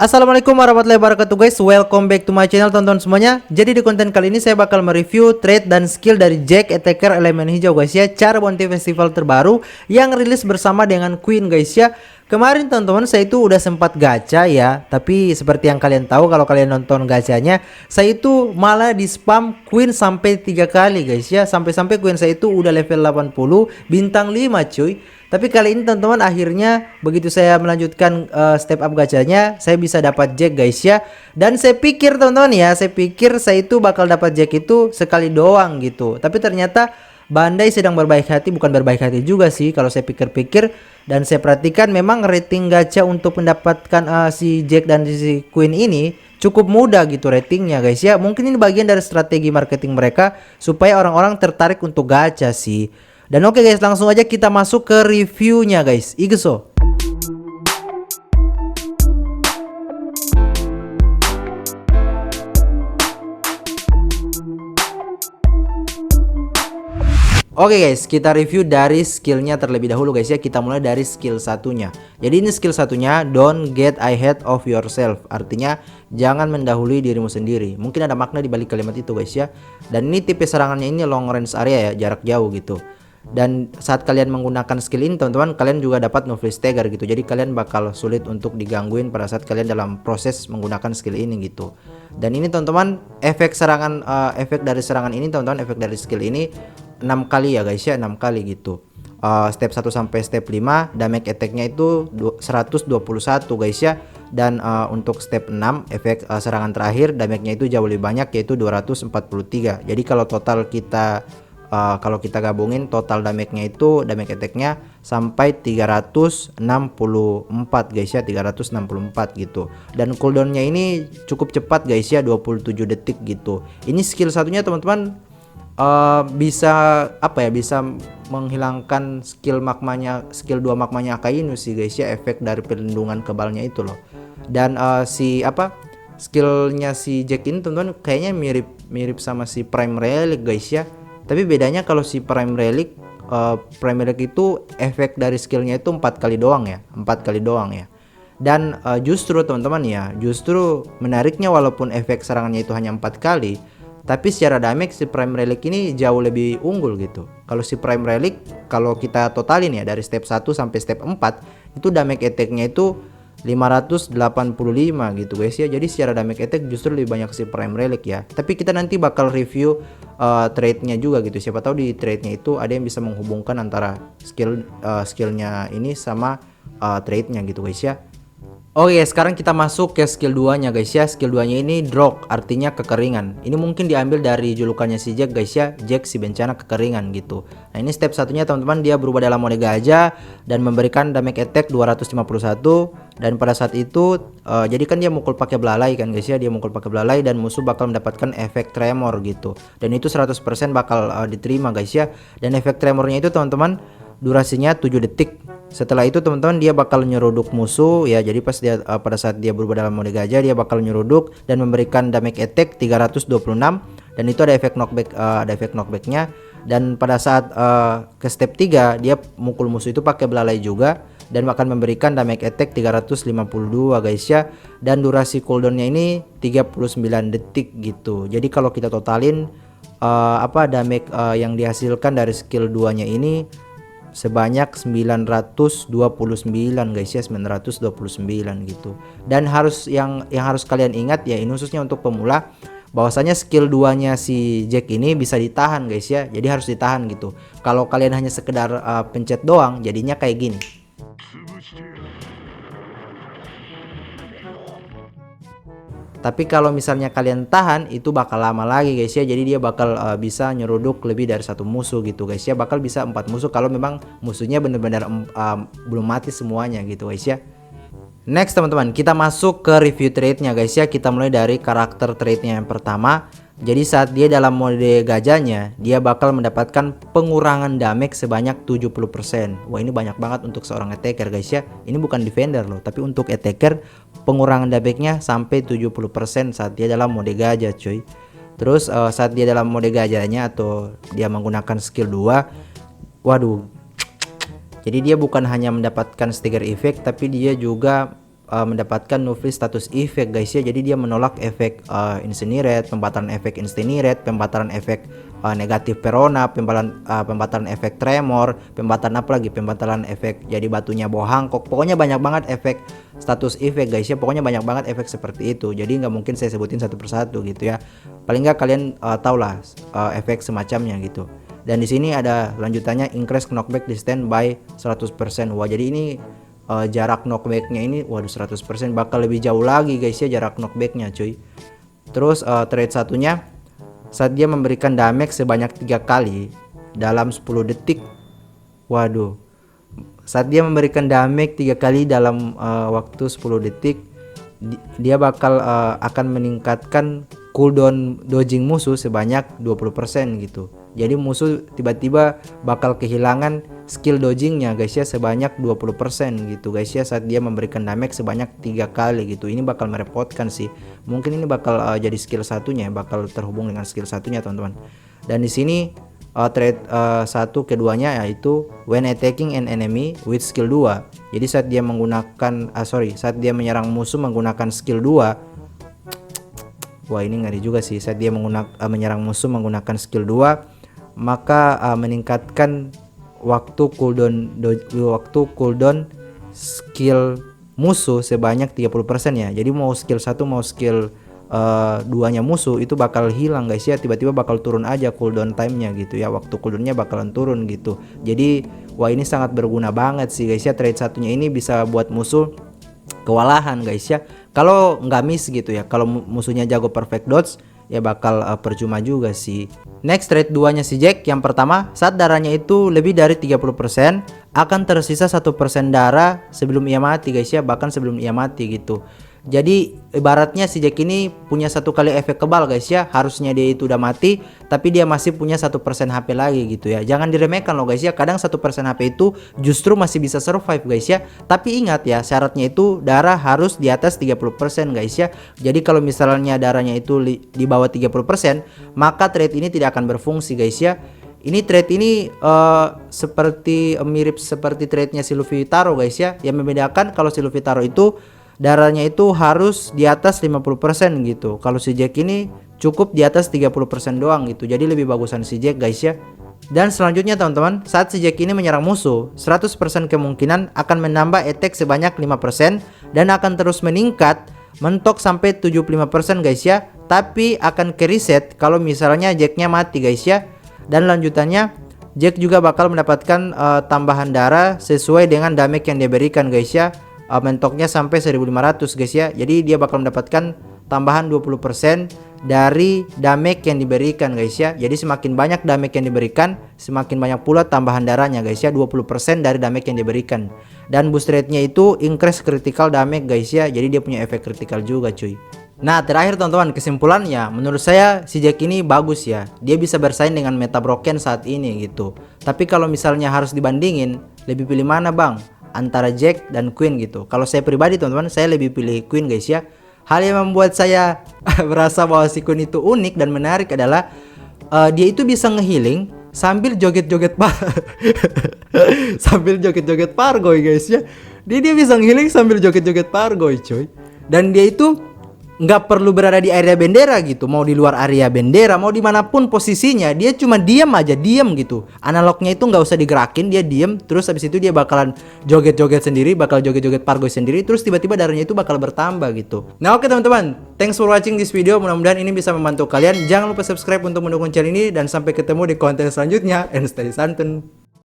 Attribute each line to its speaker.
Speaker 1: Assalamualaikum warahmatullahi wabarakatuh guys. Welcome back to my channel teman-teman semuanya. Jadi di konten kali ini saya bakal mereview trade dan skill dari Jack Attacker elemen hijau guys ya, Char Bounty Festival terbaru yang rilis bersama dengan Queen guys ya. Kemarin teman-teman saya itu udah sempat gacha ya, tapi seperti yang kalian tahu kalau kalian nonton gachanya, saya itu malah di spam Queen sampai 3 kali guys ya. Sampai-sampai Queen saya itu udah level 80 bintang 5 cuy. Tapi kali ini teman-teman akhirnya begitu saya melanjutkan step up gachanya, saya bisa dapat Jack guys ya. Dan saya pikir teman-teman ya, saya pikir saya itu bakal dapat Jack itu sekali doang gitu. Tapi ternyata Bandai sedang berbaik hati, bukan berbaik hati juga sih kalau saya pikir-pikir. Dan saya perhatikan memang rating gacha untuk mendapatkan si Jack dan si Queen ini cukup mudah gitu ratingnya guys ya. Mungkin ini bagian dari strategi marketing mereka supaya orang-orang tertarik untuk gacha sih. Dan oke guys, langsung aja kita masuk ke reviewnya guys. Igeso. Oke guys, kita review dari skillnya terlebih dahulu guys ya. Kita mulai dari skill satunya. Jadi ini skill satunya, don't get ahead of yourself. Artinya jangan mendahului dirimu sendiri. Mungkin ada makna di balik kalimat itu guys ya. Dan ini tipe serangannya ini long range area ya, jarak jauh gitu. Dan saat kalian menggunakan skill ini teman-teman, kalian juga dapat no free stagger gitu. Jadi kalian bakal sulit untuk digangguin pada saat kalian dalam proses menggunakan skill ini gitu. Dan ini teman-teman efek serangan, efek dari serangan ini teman-teman, efek dari skill ini 6 kali ya guys ya, 6 kali gitu. Step 1 sampai step 5 damage attack-nya itu 121 guys ya. Dan untuk step 6 efek serangan terakhir damage-nya itu jauh lebih banyak, yaitu 243. Jadi kalau total kita gabungin total damage-nya itu, damage attack-nya sampai 364 guys ya, 364 gitu. Dan cooldown-nya ini cukup cepat guys ya, 27 detik gitu. Ini skill satunya teman-teman bisa apa ya, bisa menghilangkan skill magmanya, skill 2 magmanya Akainu sih guys ya, efek dari perlindungan kebalnya itu loh. Dan skillnya si Jack ini teman-teman kayaknya mirip sama si Prime Relic guys ya. Tapi bedanya kalau si Prime Relic itu efek dari skillnya itu 4 kali doang ya, 4 kali doang ya. Dan justru teman-teman ya, justru menariknya walaupun efek serangannya itu hanya 4 kali, tapi secara damage si Prime Relic ini jauh lebih unggul gitu. Kalau si Prime Relic, kalau kita totalin ya dari step 1 sampai step 4, itu damage attack-nya itu 585 gitu guys ya. Jadi secara damage attack justru lebih banyak si Prime Relic ya. Tapi kita nanti bakal review trade-nya juga gitu. Siapa tahu di trade-nya itu ada yang bisa menghubungkan antara skillnya ini sama trade-nya gitu guys ya. Oke, sekarang kita masuk ke skill 2-nya guys ya. Skill 2-nya ini Drought, artinya kekeringan. Ini mungkin diambil dari julukannya si Jack guys ya, Jack si bencana kekeringan gitu. Nah, ini step satunya teman-teman, dia berubah dalam mode gajah dan memberikan damage attack 251. Dan pada saat itu jadi kan dia mukul pakai belalai kan guys ya, dia mukul pakai belalai dan musuh bakal mendapatkan efek tremor gitu. Dan itu 100% bakal diterima guys ya. Dan efek tremornya itu teman-teman durasinya 7 detik. Setelah itu teman-teman dia bakal nyeruduk musuh ya. Jadi pas dia pada saat dia berubah dalam mode gajah, dia bakal nyeruduk dan memberikan damage attack 326. Dan itu ada efek knockback-nya. Dan pada saat ke step 3 dia mukul musuh itu pakai belalai juga dan akan memberikan damage attack 352 guys ya. Dan durasi cooldownnya ini 39 detik gitu. Jadi kalau kita totalin damage yang dihasilkan dari skill 2-nya ini sebanyak 929 guys ya, 929 gitu. Dan yang harus kalian ingat ya, ini khususnya untuk pemula, bahwasanya skill 2-nya si Jack ini bisa ditahan guys ya. Jadi harus ditahan gitu. Kalau kalian hanya sekedar pencet doang, jadinya kayak gini. Tapi kalau misalnya kalian tahan, itu bakal lama lagi guys ya. Jadi dia bakal bisa nyeruduk lebih dari satu musuh gitu guys ya. Bakal bisa 4 musuh kalau memang musuhnya benar-benar belum mati semuanya gitu guys ya. Next teman-teman, kita masuk ke review trade-nya guys ya. Kita mulai dari karakter trade-nya yang pertama. Jadi saat dia dalam mode gajahnya, dia bakal mendapatkan pengurangan damage sebanyak 70%. Wah, ini banyak banget untuk seorang attacker guys ya. Ini bukan defender loh, tapi untuk attacker pengurangan damage-nya sampai 70% saat dia dalam mode gajah cuy. Terus saat dia dalam mode gajahnya atau dia menggunakan skill 2, waduh. Jadi dia bukan hanya mendapatkan stagger effect, tapi dia juga mendapatkan nullify status effect guys ya. Jadi dia menolak efek incinerate, pembatalan efek incinerate, pembatalan efek negatif Perona, pembatalan efek tremor, pembatalan apa lagi, pembatalan efek jadi batunya bau Hancock. Pokoknya banyak banget efek status effect guys ya. Pokoknya banyak banget efek seperti itu. Jadi nggak mungkin saya sebutin satu persatu gitu ya. Paling nggak kalian tahu lah efek semacamnya gitu. Dan di sini ada lanjutannya, increase knockback distance by 100%. Wah, jadi ini jarak knockbacknya ini waduh 100% bakal lebih jauh lagi guys ya jarak knockbacknya cuy. Terus trait satunya, saat dia memberikan damage sebanyak 3 kali dalam 10 detik. Waduh, saat dia memberikan damage 3 kali dalam waktu 10 detik, dia bakal akan meningkatkan cooldown dodging musuh sebanyak 20% gitu. Jadi musuh tiba-tiba bakal kehilangan skill dodgingnya guys ya sebanyak 20% gitu guys ya saat dia memberikan damage sebanyak 3 kali gitu. Ini bakal merepotkan sih. Mungkin ini bakal jadi skill satunya, bakal terhubung dengan skill satunya teman-teman. Dan di sini trait satu keduanya yaitu when attacking an enemy with skill 2. Jadi saat dia menggunakan saat dia menyerang musuh menggunakan skill 2. Wah, ini ngeri juga sih. Saat dia menyerang musuh menggunakan skill 2, maka meningkatkan waktu cooldown skill musuh sebanyak 30% ya. Jadi mau skill 1 mau skill 2-nya musuh itu bakal hilang guys ya. Tiba-tiba bakal turun aja cooldown time-nya gitu ya. Waktu cooldownnya bakalan turun gitu. Jadi wah, ini sangat berguna banget sih guys ya. Trait satunya ini bisa buat musuh kewalahan guys ya. Kalau nggak miss gitu ya. Kalau musuhnya jago perfect dodge ya bakal percuma juga sih. Next, trait 2-nya si Jack. Yang pertama, saat darahnya itu lebih dari 30% akan tersisa 1% darah sebelum ia mati guys ya, bahkan sebelum ia mati gitu. Jadi ibaratnya si Jack ini punya 1 kali efek kebal guys ya. Harusnya dia itu udah mati, tapi dia masih punya 1% HP lagi gitu ya. Jangan diremehkan loh guys ya. Kadang 1% HP itu justru masih bisa survive guys ya. Tapi ingat ya, syaratnya itu darah harus di atas 30% guys ya. Jadi kalau misalnya darahnya itu di bawah 30%, maka trait ini tidak akan berfungsi guys ya. Ini trait ini mirip seperti traitnya si Luffy Taro guys ya. Yang membedakan kalau si Luffy Taro itu darahnya itu harus di atas 50% gitu. Kalau si Jack ini cukup di atas 30% doang gitu. Jadi lebih bagusan si Jack guys ya. Dan selanjutnya teman-teman, saat si Jack ini menyerang musuh, 100% kemungkinan akan menambah attack sebanyak 5% dan akan terus meningkat mentok sampai 75% guys ya. Tapi akan ke reset kalau misalnya Jacknya mati guys ya. Dan lanjutannya, Jack juga bakal mendapatkan tambahan darah sesuai dengan damage yang diberikan guys ya. Mentoknya sampai 1500 guys ya. Jadi dia bakal mendapatkan tambahan 20% dari damage yang diberikan guys ya. Jadi semakin banyak damage yang diberikan, semakin banyak pula tambahan darahnya guys ya. 20% dari damage yang diberikan. Dan boost rate-nya itu increase critical damage guys ya. Jadi dia punya efek critical juga cuy. Nah, terakhir teman-teman, kesimpulannya menurut saya si Jack ini bagus ya. Dia bisa bersaing dengan Meta Broken saat ini gitu. Tapi kalau misalnya harus dibandingin, lebih pilih mana bang? Antara Jack dan Queen gitu. Kalau saya pribadi teman-teman, saya lebih pilih Queen guys ya. Hal yang membuat saya merasa bahwa si Queen itu unik dan menarik adalah dia itu bisa ngehealing sambil joget-joget sambil joget-joget Pargoy guys ya. Dia bisa ngehealing sambil joget-joget Pargoy coy. Dan dia itu nggak perlu berada di area bendera gitu. Mau di luar area bendera, mau dimanapun posisinya, dia cuma diam aja, diam gitu. Analognya itu nggak usah digerakin, dia diam. Terus habis itu dia bakalan joget-joget sendiri, bakal joget-joget Pargoy sendiri. Terus tiba-tiba darahnya itu bakal bertambah gitu. Nah oke teman-teman, thanks for watching this video. Mudah-mudahan ini bisa membantu kalian. Jangan lupa subscribe untuk mendukung channel ini. Dan sampai ketemu di konten selanjutnya. And stay santuy.